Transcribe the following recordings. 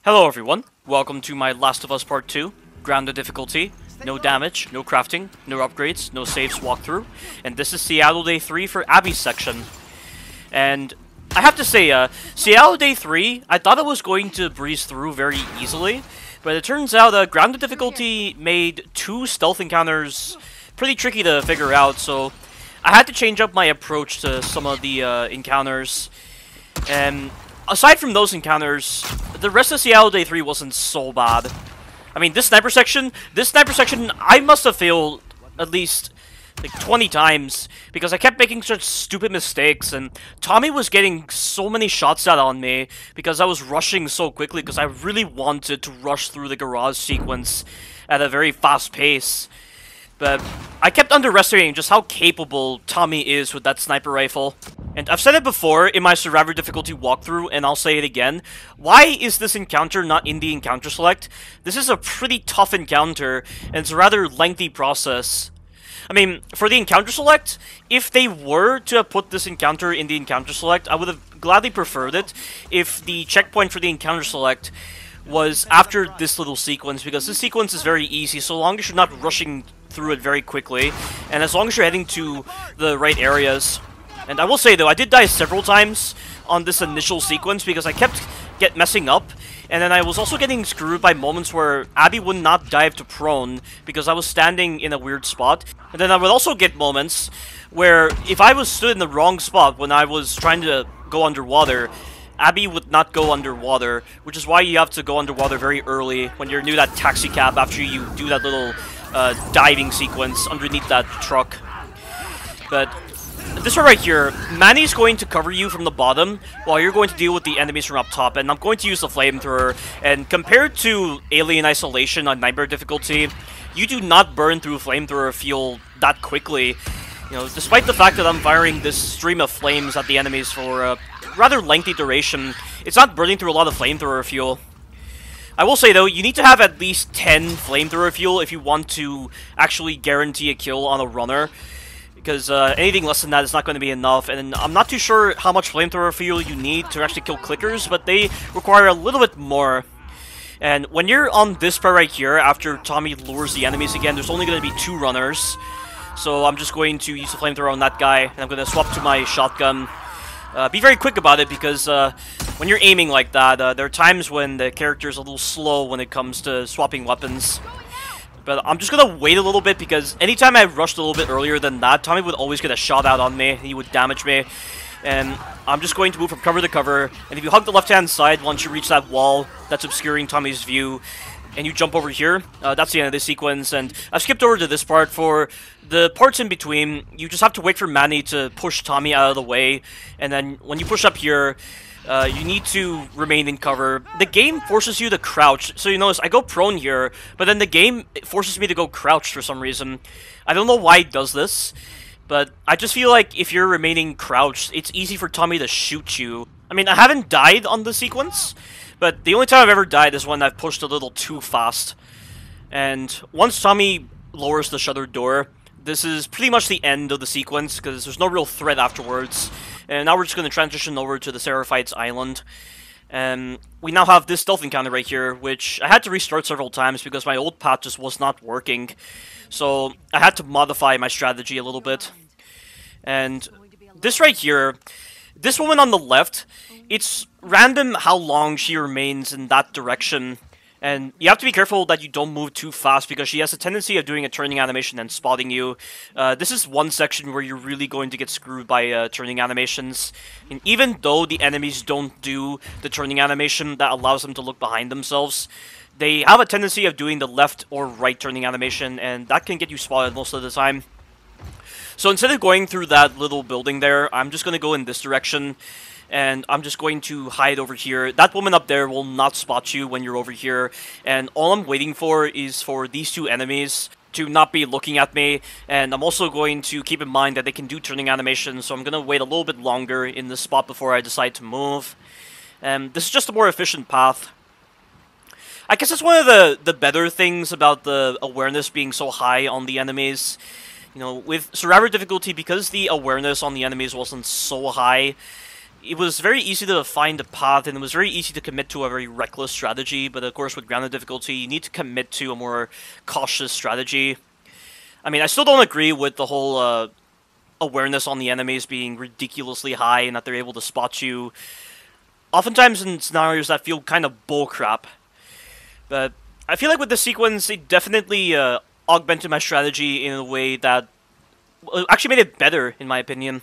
Hello everyone, welcome to my Last of Us Part 2, grounded difficulty, no damage, no crafting, no upgrades, no saves walkthrough, and this is Seattle Day 3 for Abby's section. And I have to say, Seattle Day 3, I thought it was going to breeze through very easily, but it turns out grounded difficulty made 2 stealth encounters pretty tricky to figure out, so I had to change up my approach to some of the encounters. And aside from those encounters, the rest of Seattle Day 3 wasn't so bad. I mean, this sniper section, I must have failed at least like 20 times because I kept making such stupid mistakes, and Tommy was getting so many shots out on me because I was rushing so quickly because I really wanted to rush through the garage sequence at a very fast pace. But I kept underestimating just how capable Tommy is with that sniper rifle. And I've said it before in my Survivor difficulty walkthrough, and I'll say it again. Why is this encounter not in the encounter select? This is a pretty tough encounter, and it's a rather lengthy process. I mean, for the encounter select, if they were to have put this encounter in the encounter select, I would have gladly preferred it if the checkpoint for the encounter select was after this little sequence, because this sequence is very easy, so long as you're not rushing through it very quickly, and as long as you're heading to the right areas. And I will say though, I did die several times on this initial sequence because I kept messing up, and then I was also getting screwed by moments where Abby would not dive to prone because I was standing in a weird spot. And then I would also get moments where if I was stood in the wrong spot when I was trying to go underwater, Abby would not go underwater, which is why you have to go underwater very early when you're near that taxi cab after you do that little diving sequence underneath that truck. But this one right here, Manny's going to cover you from the bottom while you're going to deal with the enemies from up top, and I'm going to use the flamethrower. And compared to Alien Isolation on Nightmare difficulty, you do not burn through flamethrower fuel that quickly. You know, despite the fact that I'm firing this stream of flames at the enemies for a rather lengthy duration, it's not burning through a lot of flamethrower fuel. I will say though, you need to have at least 10 flamethrower fuel if you want to actually guarantee a kill on a runner, because anything less than that is not going to be enough. And I'm not too sure how much flamethrower fuel you need to actually kill clickers, but they require a little bit more. And when you're on this part right here, after Tommy lures the enemies again, there's only going to be 2 runners. So I'm just going to use the flamethrower on that guy, and I'm going to swap to my shotgun. Be very quick about it, because when you're aiming like that, there are times when the character is a little slow when it comes to swapping weapons. But I'm just gonna wait a little bit, because anytime I rushed a little bit earlier than that, Tommy would always get a shot out on me, he would damage me. And I'm just going to move from cover to cover, and if you hug the left-hand side once you reach that wall that's obscuring Tommy's view, and you jump over here, that's the end of this sequence. And I've skipped over to this part. For the parts in between, you just have to wait for Manny to push Tommy out of the way, and then when you push up here, you need to remain in cover. The game forces you to crouch, so you notice I go prone here, but then the game forces me to go crouched for some reason. I don't know why it does this, but I just feel like if you're remaining crouched, it's easy for Tommy to shoot you. I mean, I haven't died on the sequence, but the only time I've ever died is when I've pushed a little too fast. And once Tommy lowers the shutter door, this is pretty much the end of the sequence, because there's no real threat afterwards. And now we're just going to transition over to the Seraphites Island. And we now have this stealth encounter right here, which I had to restart several times because my old path just was not working. So I had to modify my strategy a little bit. And this right here, this woman on the left, it's random how long she remains in that direction. And you have to be careful that you don't move too fast, because she has a tendency of doing a turning animation and spotting you. This is one section where you're really going to get screwed by turning animations. And even though the enemies don't do the turning animation that allows them to look behind themselves, they have a tendency of doing the left or right turning animation, and that can get you spotted most of the time. So instead of going through that little building there, I'm just going to go in this direction. And I'm just going to hide over here. That woman up there will not spot you when you're over here. And all I'm waiting for is for these 2 enemies to not be looking at me. And I'm also going to keep in mind that they can do turning animations, so I'm going to wait a little bit longer in this spot before I decide to move. And this is just a more efficient path. I guess that's one of the better things about the awareness being so high on the enemies. You know, with Survivor difficulty, because the awareness on the enemies wasn't so high, it was very easy to find a path, and it was very easy to commit to a very reckless strategy, but of course with grounded difficulty, you need to commit to a more cautious strategy. I mean, I still don't agree with the whole awareness on the enemies being ridiculously high and that they're able to spot you. Oftentimes in scenarios that feel kind of bullcrap. But I feel like with this sequence, it definitely augmented my strategy in a way that actually made it better, in my opinion.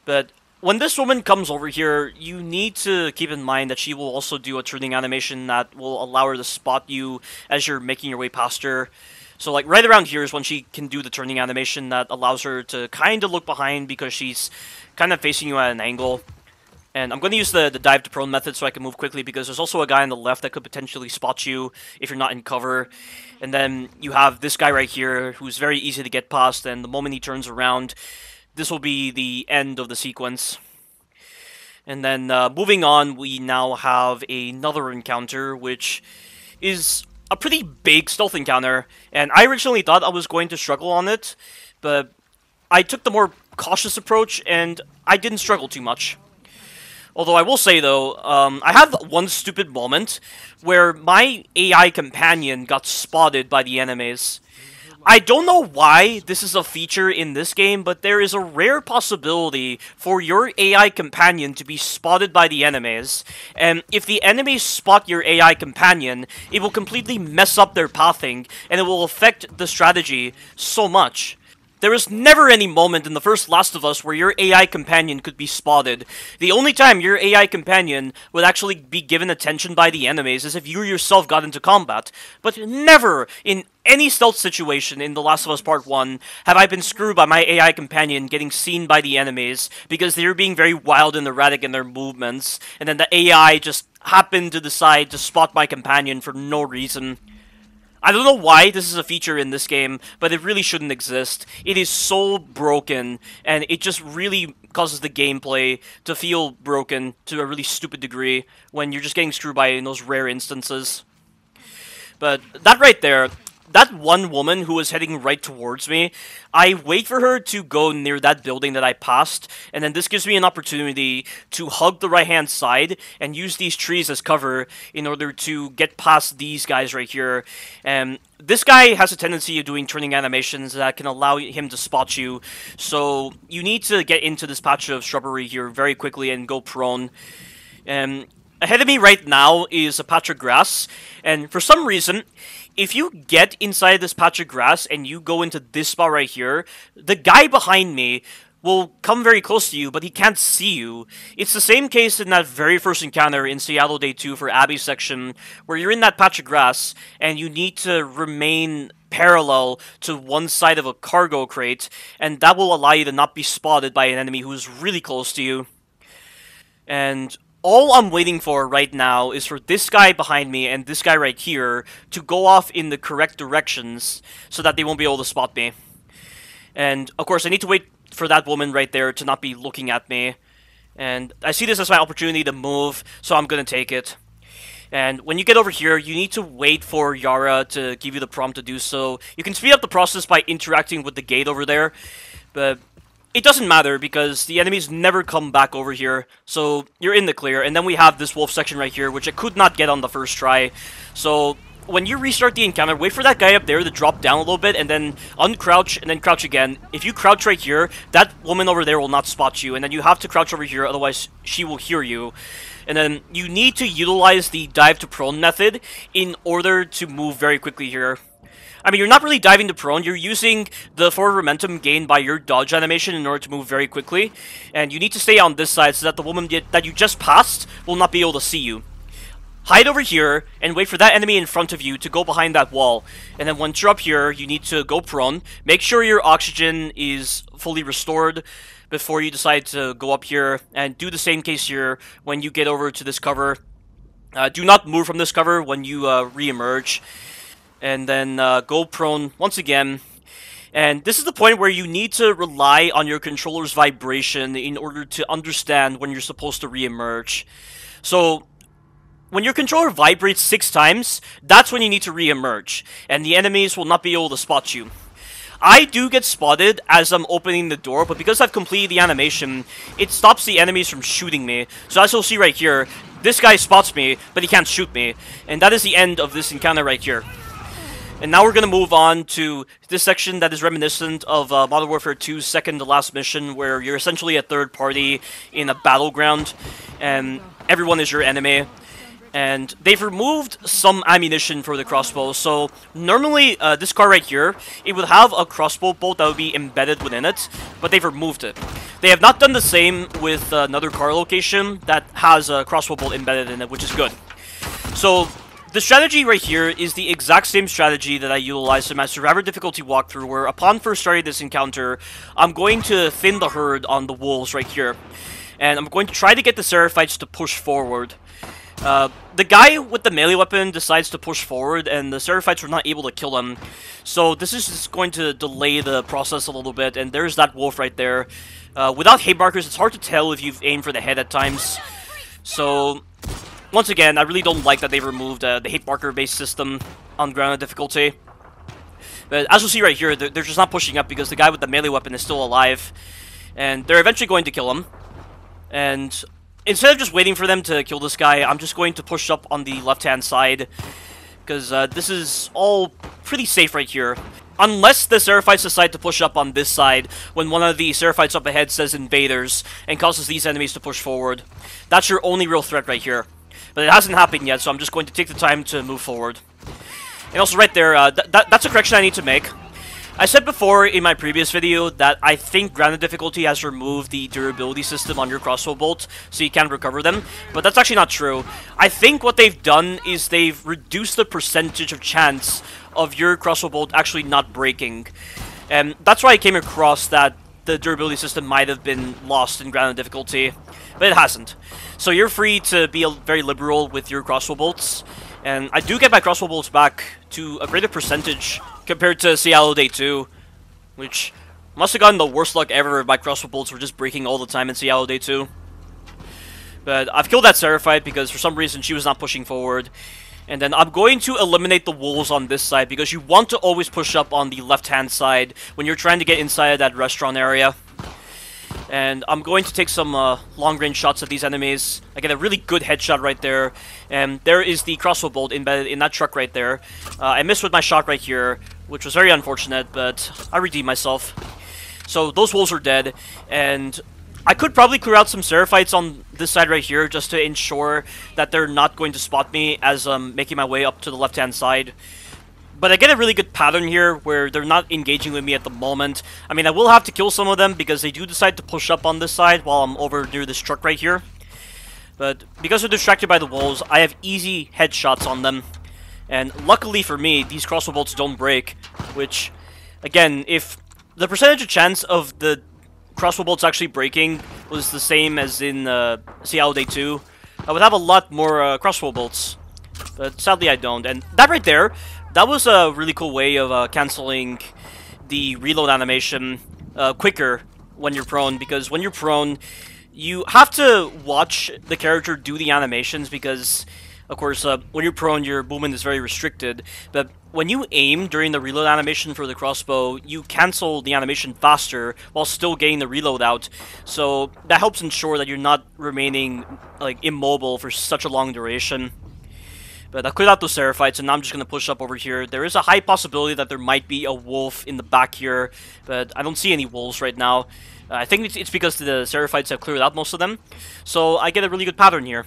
But when this woman comes over here, you need to keep in mind that she will also do a turning animation that will allow her to spot you as you're making your way past her. So, like, right around here is when she can do the turning animation that allows her to kind of look behind because she's kind of facing you at an angle. And I'm going to use the dive to prone method so I can move quickly because there's also a guy on the left that could potentially spot you if you're not in cover. And then you have this guy right here who's very easy to get past, and the moment he turns around, this will be the end of the sequence. And then moving on, we now have another encounter, which is a pretty big stealth encounter. And I originally thought I was going to struggle on it, but I took the more cautious approach, and I didn't struggle too much. Although I will say, though, I had one stupid moment where my AI companion got spotted by the enemies. I don't know why this is a feature in this game, but there is a rare possibility for your AI companion to be spotted by the enemies. And if the enemies spot your AI companion, it will completely mess up their pathing, and it will affect the strategy so much. There was never any moment in the first Last of Us where your AI companion could be spotted. The only time your AI companion would actually be given attention by the enemies is if you yourself got into combat. But never in any stealth situation in The Last of Us Part 1 have I been screwed by my AI companion getting seen by the enemies because they're being very wild and erratic in their movements, and then the AI just happened to decide to spot my companion for no reason. I don't know why this is a feature in this game, but it really shouldn't exist. It is so broken, and it just really causes the gameplay to feel broken to a really stupid degree when you're just getting screwed by in those rare instances. But that right there, that one woman who was heading right towards me, I wait for her to go near that building that I passed, and then this gives me an opportunity to hug the right-hand side and use these trees as cover in order to get past these guys right here. And this guy has a tendency of doing turning animations that can allow him to spot you, so you need to get into this patch of shrubbery here very quickly and go prone. Ahead of me right now is a patch of grass, and for some reason, if you get inside this patch of grass and you go into this spot right here, the guy behind me will come very close to you, but he can't see you. It's the same case in that very first encounter in Seattle Day 2 for Abby's section, where you're in that patch of grass, and you need to remain parallel to one side of a cargo crate, and that will allow you to not be spotted by an enemy who's really close to you. And all I'm waiting for right now is for this guy behind me and this guy right here to go off in the correct directions so that they won't be able to spot me. And, of course, I need to wait for that woman right there to not be looking at me. And I see this as my opportunity to move, so I'm going to take it. And when you get over here, you need to wait for Yara to give you the prompt to do so. You can speed up the process by interacting with the gate over there, but it doesn't matter because the enemies never come back over here, so you're in the clear. And then we have this wolf section right here, which I could not get on the first try. So when you restart the encounter, wait for that guy up there to drop down a little bit, and then uncrouch, and then crouch again. If you crouch right here, that woman over there will not spot you, and then you have to crouch over here, otherwise she will hear you. And then you need to utilize the dive to prone method in order to move very quickly here. I mean, you're not really diving to prone, you're using the forward momentum gained by your dodge animation in order to move very quickly. And you need to stay on this side so that the woman that you just passed will not be able to see you. Hide over here, and wait for that enemy in front of you to go behind that wall. And then once you're up here, you need to go prone. Make sure your oxygen is fully restored before you decide to go up here. And do the same case here when you get over to this cover. Do not move from this cover when you re-emerge. And then go prone once again. And this is the point where you need to rely on your controller's vibration in order to understand when you're supposed to re-emerge. So when your controller vibrates 6 times, that's when you need to re-emerge, and the enemies will not be able to spot you. I do get spotted as I'm opening the door, but because I've completed the animation, it stops the enemies from shooting me. So as you'll see right here, this guy spots me, but he can't shoot me. And that is the end of this encounter right here. And now we're going to move on to this section that is reminiscent of Modern Warfare 2's second to last mission, where you're essentially a third party in a battleground, and everyone is your enemy. And they've removed some ammunition for the crossbow. So normally this car right here, it would have a crossbow bolt that would be embedded within it, but they've removed it. They have not done the same with another car location that has a crossbow bolt embedded in it, which is good. So the strategy right here is the exact same strategy that I utilized in my Survivor difficulty walkthrough, where upon first starting this encounter, I'm going to thin the herd on the wolves right here. And I'm going to try to get the Seraphites to push forward. The guy with the melee weapon decides to push forward, and the Seraphites were not able to kill him. So this is just going to delay the process a little bit, and there's that wolf right there. Without hit markers, it's hard to tell if you've aimed for the head at times. So once again, I really don't like that they removed the hit marker based system on grounded difficulty. But as you'll see right here, they're just not pushing up because the guy with the melee weapon is still alive. And they're eventually going to kill him. And instead of just waiting for them to kill this guy, I'm just going to push up on the left-hand side. Because this is all pretty safe right here. Unless the Seraphites decide to push up on this side, when one of the Seraphites up ahead says invaders, and causes these enemies to push forward. That's your only real threat right here. But it hasn't happened yet, so I'm just going to take the time to move forward. And also right there, that's a correction I need to make. I said before in my previous video that I think grounded difficulty has removed the durability system on your crossbow bolt, so you can't recover them, but that's actually not true. I think what they've done is they've reduced the percentage of chance of your crossbow bolt actually not breaking. And that's why I came across that the durability system might have been lost in grounded difficulty, but it hasn't. So you're free to be very liberal with your crossbow bolts, and I do get my crossbow bolts back to a greater percentage compared to Seattle Day 2, which must have gotten the worst luck ever if my crossbow bolts were just breaking all the time in Seattle Day 2. But I've killed that Seraphite because for some reason she was not pushing forward. And then I'm going to eliminate the wolves on this side because you want to always push up on the left-hand side when you're trying to get inside of that restaurant area. And I'm going to take some long-range shots at these enemies. I get a really good headshot right there. And there is the crossbow bolt embedded in that truck right there. I missed with my shot right here, which was very unfortunate, but I redeemed myself. So those wolves are dead, and I could probably clear out some Seraphites on this side right here just to ensure that they're not going to spot me as I'm making my way up to the left-hand side. But I get a really good pattern here where they're not engaging with me at the moment. I mean, I will have to kill some of them because they do decide to push up on this side while I'm over near this truck right here. But because they're distracted by the wolves, I have easy headshots on them. And luckily for me, these crossbow bolts don't break, which, again, if the percentage of chance of the crossbow bolts actually breaking was the same as in Seattle Day 2, I would have a lot more crossbow bolts. But sadly I don't. And that right there, that was a really cool way of canceling the reload animation quicker when you're prone, because when you're prone, you have to watch the character do the animations because, of course, when you're prone, your movement is very restricted, but when you aim during the reload animation for the crossbow, you cancel the animation faster while still getting the reload out, so that helps ensure that you're not remaining like immobile for such a long duration. But I cleared out those Seraphites, and now I'm just going to push up over here. There is a high possibility that there might be a wolf in the back here, but I don't see any wolves right now. I think it's because the Seraphites have cleared out most of them, so I get a really good pattern here.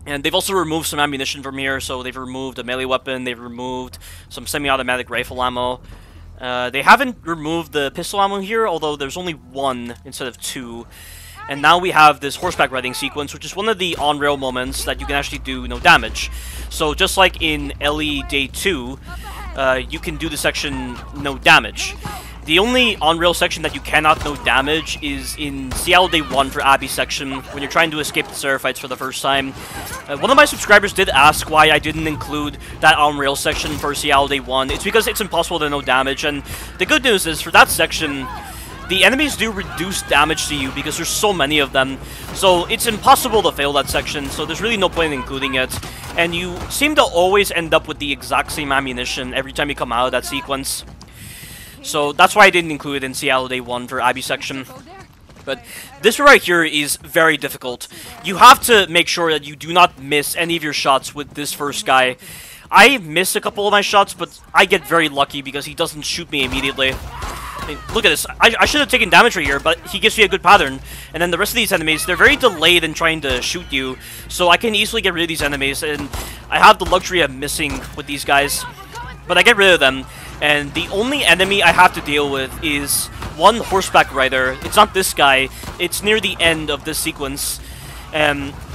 And they've also removed some ammunition from here, so they've removed a melee weapon, they've removed some semi-automatic rifle ammo. They haven't removed the pistol ammo here, although there's only one instead of two. And now we have this horseback riding sequence, which is one of the on-rail moments that you can actually do no damage. So just like in Ellie Day 2, you can do the section no damage. The only on-rail section that you cannot no damage is in Seattle Day 1 for Abby's section, when you're trying to escape the Seraphites for the first time. One of my subscribers did ask why I didn't include that on-rail section for Seattle Day 1. It's because it's impossible to no damage, and the good news is, for that section, the enemies do reduce damage to you because there's so many of them. So it's impossible to fail that section, so there's really no point in including it. And you seem to always end up with the exact same ammunition every time you come out of that sequence. So that's why I didn't include it in Seattle Day 1 for Abby section. But this right here is very difficult. You have to make sure that you do not miss any of your shots with this first guy. I miss a couple of my shots, but I get very lucky because he doesn't shoot me immediately. I mean, look at this. I should have taken damage right here, but he gives me a good pattern. And then the rest of these enemies, they're very delayed in trying to shoot you. So I can easily get rid of these enemies, and I have the luxury of missing with these guys. But I get rid of them, and the only enemy I have to deal with is one Horseback Rider. It's not this guy. It's near the end of this sequence.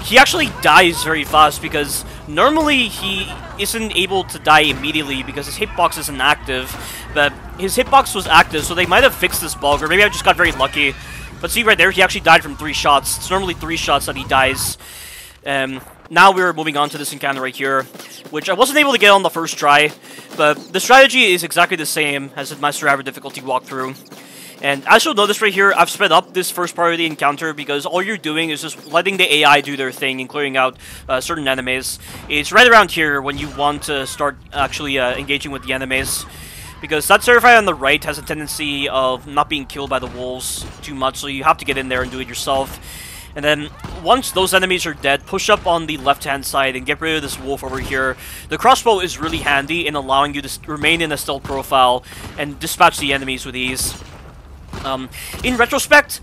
He actually dies very fast because normally he isn't able to die immediately because his hitbox isn't active. But his hitbox was active, so they might have fixed this bug, or maybe I just got very lucky. But see right there, he actually died from 3 shots. It's normally 3 shots that he dies. Now we're moving on to this encounter right here, which I wasn't able to get on the first try. But the strategy is exactly the same as in my Survivor difficulty walkthrough. And as you'll notice right here, I've sped up this first part of the encounter because all you're doing is just letting the AI do their thing and clearing out certain enemies. It's right around here when you want to start actually engaging with the enemies. Because that Certified on the right has a tendency of not being killed by the wolves too much, so you have to get in there and do it yourself. And then, once those enemies are dead, push up on the left-hand side and get rid of this wolf over here. The crossbow is really handy in allowing you to remain in a stealth profile and dispatch the enemies with ease. In retrospect,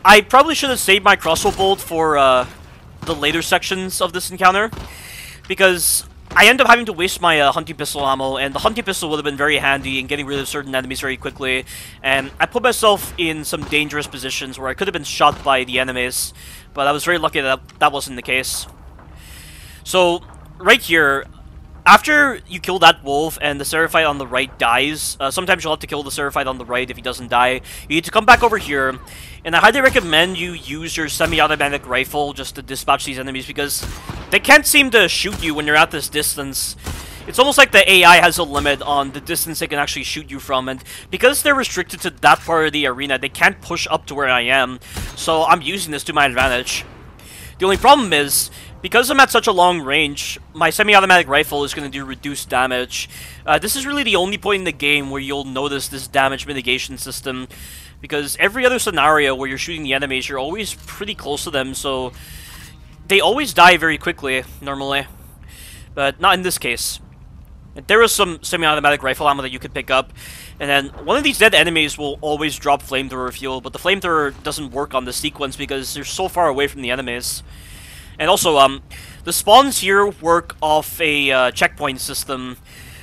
I probably should have saved my crossbow bolt for the later sections of this encounter, because I end up having to waste my hunting pistol ammo, and the hunting pistol would have been very handy in getting rid of certain enemies very quickly, and I put myself in some dangerous positions where I could have been shot by the enemies, but I was very lucky that that wasn't the case. So, right here, after you kill that wolf and the Seraphite on the right dies, sometimes you'll have to kill the Seraphite on the right if he doesn't die. You need to come back over here, and I highly recommend you use your semi-automatic rifle just to dispatch these enemies because they can't seem to shoot you when you're at this distance. It's almost like the AI has a limit on the distance they can actually shoot you from, and because they're restricted to that part of the arena, they can't push up to where I am, so I'm using this to my advantage. The only problem is, because I'm at such a long range, my semi-automatic rifle is going to do reduced damage. This is really the only point in the game where you'll notice this damage mitigation system, because every other scenario where you're shooting the enemies, you're always pretty close to them, so they always die very quickly, normally. But not in this case. There is some semi-automatic rifle ammo that you could pick up, and then one of these dead enemies will always drop flamethrower fuel, but the flamethrower doesn't work on this sequence because they're so far away from the enemies. And also, the spawns here work off a checkpoint system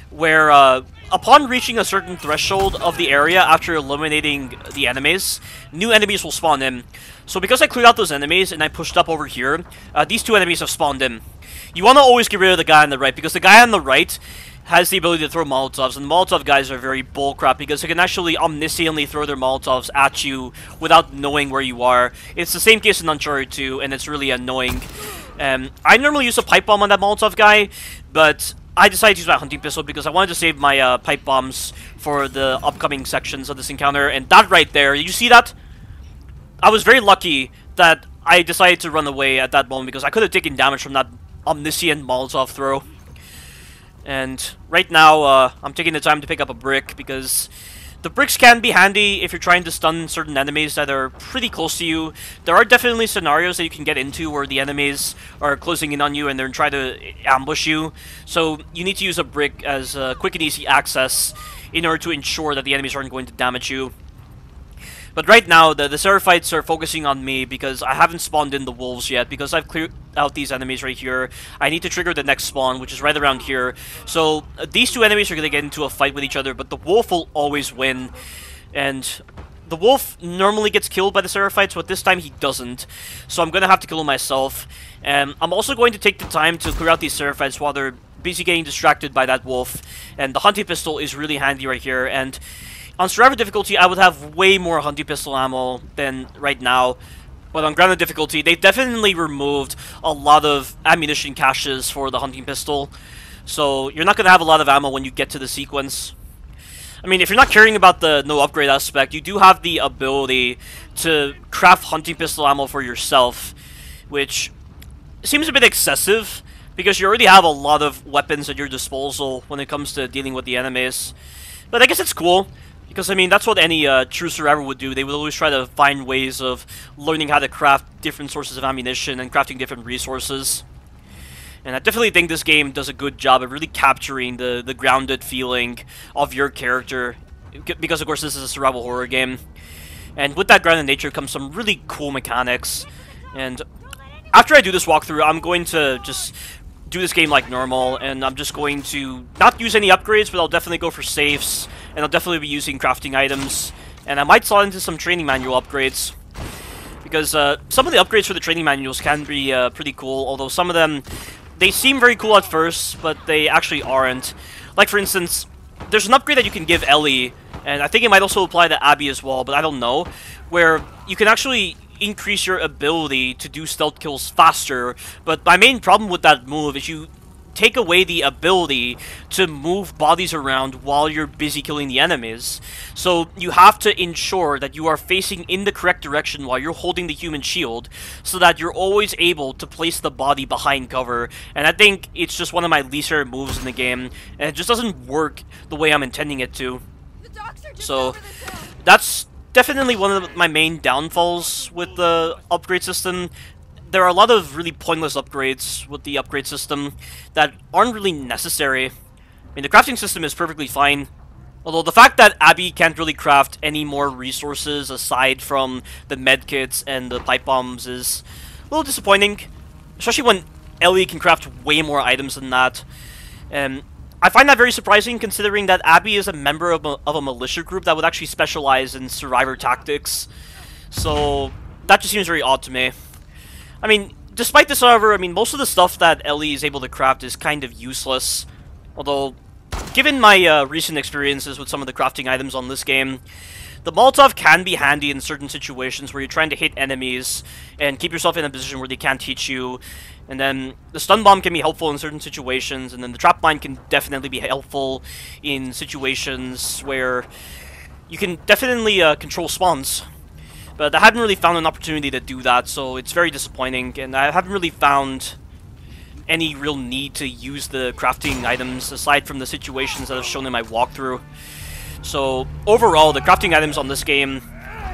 where, upon reaching a certain threshold of the area after eliminating the enemies, new enemies will spawn in. So because I cleared out those enemies and I pushed up over here, these 2 enemies have spawned in. You want to always get rid of the guy on the right, because the guy on the right has the ability to throw Molotovs, and the Molotov guys are very bullcrap because they can actually omnisciently throw their Molotovs at you without knowing where you are. It's the same case in Uncharted 2, and it's really annoying. I normally use a pipe bomb on that Molotov guy, but I decided to use my hunting pistol because I wanted to save my pipe bombs for the upcoming sections of this encounter, and that right there, you see that? I was very lucky that I decided to run away at that moment because I could have taken damage from that omniscient Molotov throw. And right now, I'm taking the time to pick up a brick because the bricks can be handy if you're trying to stun certain enemies that are pretty close to you. There are definitely scenarios that you can get into where the enemies are closing in on you and they're trying to ambush you. So you need to use a brick as quick and easy access in order to ensure that the enemies aren't going to damage you. But right now, the Seraphites are focusing on me because I haven't spawned in the wolves yet. Because I've cleared out these enemies right here, I need to trigger the next spawn, which is right around here. So these 2 enemies are going to get into a fight with each other, but the wolf will always win. And the wolf normally gets killed by the Seraphites, but this time he doesn't. So I'm going to have to kill him myself. And I'm also going to take the time to clear out these Seraphites while they're busy getting distracted by that wolf. And the hunting pistol is really handy right here. And on Survivor difficulty, I would have way more hunting pistol ammo than right now. But on grounded difficulty, they definitely removed a lot of ammunition caches for the hunting pistol. So you're not going to have a lot of ammo when you get to the sequence. I mean, if you're not caring about the no upgrade aspect, you do have the ability to craft hunting pistol ammo for yourself, which seems a bit excessive because you already have a lot of weapons at your disposal when it comes to dealing with the enemies. But I guess it's cool. Because, I mean, that's what any true survivor would do. They would always try to find ways of learning how to craft different sources of ammunition and crafting different resources. And I definitely think this game does a good job of really capturing the grounded feeling of your character. Because, of course, this is a survival horror game. And with that grounded nature comes some really cool mechanics. And after I do this walkthrough, I'm going to just do this game like normal, and I'm just going to not use any upgrades, but I'll definitely go for safes, and I'll definitely be using crafting items, and I might slot into some training manual upgrades, because some of the upgrades for the training manuals can be pretty cool, although some of them, they seem very cool at first, but they actually aren't. Like, for instance, there's an upgrade that you can give Ellie, and I think it might also apply to Abby as well, but I don't know, where you can actually increase your ability to do stealth kills faster, but my main problem with that move is you take away the ability to move bodies around while you're busy killing the enemies. So you have to ensure that you are facing in the correct direction while you're holding the human shield, so that you're always able to place the body behind cover, and I think it's just one of my least favorite moves in the game, and it just doesn't work the way I'm intending it to. So that's definitely one of my main downfalls with the upgrade system. There are a lot of really pointless upgrades with the upgrade system that aren't really necessary. I mean, the crafting system is perfectly fine, although the fact that Abby can't really craft any more resources aside from the medkits and the pipe bombs is a little disappointing, especially when Ellie can craft way more items than that. I find that very surprising, considering that Abby is a member of a militia group that would actually specialize in survivor tactics. So that just seems very odd to me. I mean, despite this, however, I mean, most of the stuff that Ellie is able to craft is kind of useless. Although, given my recent experiences with some of the crafting items on this game, the Molotov can be handy in certain situations where you're trying to hit enemies and keep yourself in a position where they can't hit you. And then the stun bomb can be helpful in certain situations, and then the trap mine can definitely be helpful in situations where you can definitely control spawns. But I haven't really found an opportunity to do that, so it's very disappointing, and I haven't really found any real need to use the crafting items aside from the situations that I've shown in my walkthrough. So overall, the crafting items on this game,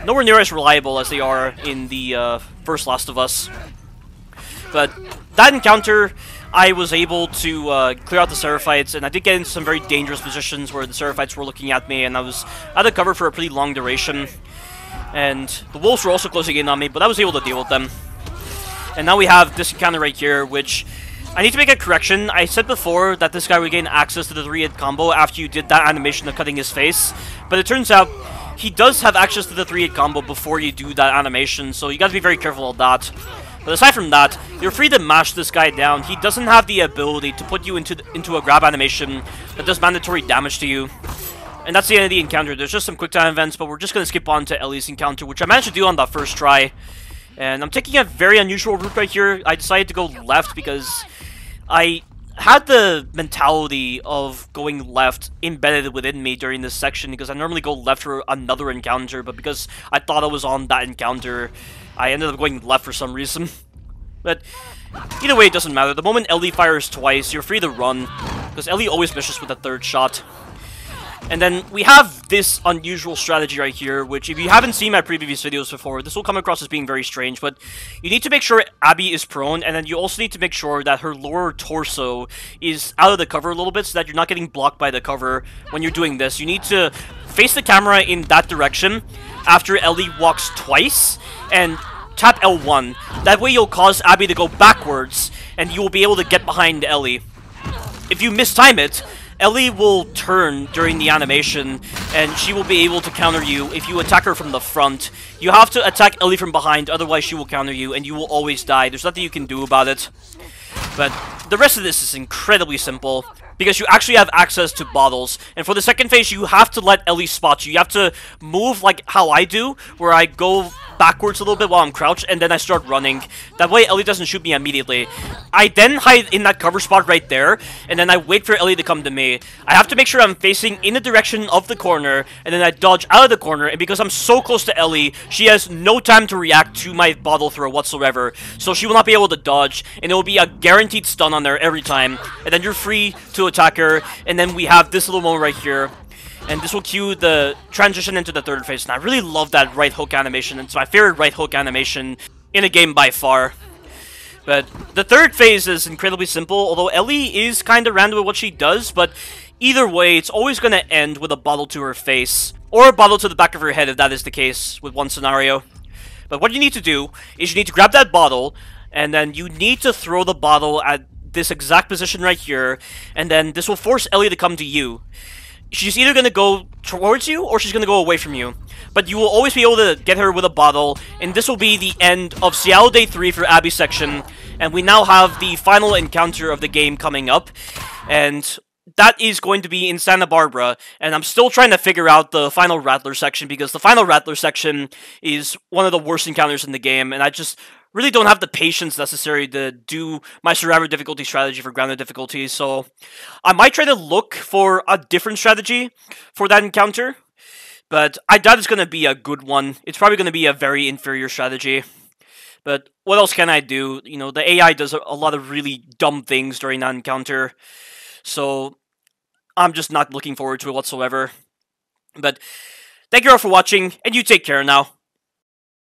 nowhere near as reliable as they are in the first Last of Us. But that encounter, I was able to clear out the Seraphites, and I did get into some very dangerous positions where the Seraphites were looking at me, and I was out of cover for a pretty long duration. And the wolves were also closing in on me, but I was able to deal with them. And now we have this encounter right here, which I need to make a correction. I said before that this guy would gain access to the 3-hit combo after you did that animation of cutting his face, but it turns out he does have access to the 3-hit combo before you do that animation, so you gotta be very careful of that. But aside from that, you're free to mash this guy down. He doesn't have the ability to put you into a grab animation that does mandatory damage to you. And that's the end of the encounter. There's just some quick time events, but we're just going to skip on to Ellie's encounter, which I managed to do on that first try. And I'm taking a very unusual route right here. I decided to go left because I had the mentality of going left embedded within me during this section, because I normally go left for another encounter, but because I thought I was on that encounter, I ended up going left for some reason. But either way, it doesn't matter. The moment Ellie fires twice, you're free to run, because Ellie always misses with a third shot. And then we have this unusual strategy right here, which if you haven't seen my previous videos before, this will come across as being very strange, but you need to make sure Abby is prone, and then you also need to make sure that her lower torso is out of the cover a little bit so that you're not getting blocked by the cover when you're doing this. You need to face the camera in that direction after Ellie walks twice, and tap L1. That way you'll cause Abby to go backwards, and you will be able to get behind Ellie. If you mistime it, Ellie will turn during the animation, and she will be able to counter you if you attack her from the front. You have to attack Ellie from behind, otherwise she will counter you, and you will always die. There's nothing you can do about it. But the rest of this is incredibly simple, because you actually have access to bottles. And for the second phase, you have to let Ellie spot you. You have to move like how I do, where I go backwards a little bit while I'm crouched, and then I start running. That way Ellie doesn't shoot me immediately. I then hide in that cover spot right there, and then I wait for Ellie to come to me. I have to make sure I'm facing in the direction of the corner, and then I dodge out of the corner, and because I'm so close to Ellie, she has no time to react to my bottle throw whatsoever. So she will not be able to dodge, and it will be a guaranteed stun on there every time. And then you're free to attack her, and then we have this little moment right here. And this will cue the transition into the third phase. And I really love that right hook animation. It's my favorite right hook animation in a game by far. But the third phase is incredibly simple, although Ellie is kind of random with what she does, but either way, it's always going to end with a bottle to her face, or a bottle to the back of her head if that is the case with one scenario. But what you need to do is you need to grab that bottle, and then you need to throw the bottle at this exact position right here, and then this will force Ellie to come to you. She's either going to go towards you, or she's going to go away from you. But you will always be able to get her with a bottle, and this will be the end of Seattle Day 3 for Abby's section. And we now have the final encounter of the game coming up, and that is going to be in Santa Barbara. And I'm still trying to figure out the final Rattler section, because the final Rattler section is one of the worst encounters in the game, and I just really don't have the patience necessary to do my survivor difficulty strategy for grounded difficulty, so I might try to look for a different strategy for that encounter, but I doubt it's going to be a good one. It's probably going to be a very inferior strategy. But what else can I do? You know, the AI does a lot of really dumb things during that encounter, so I'm just not looking forward to it whatsoever. But thank you all for watching, and you take care now.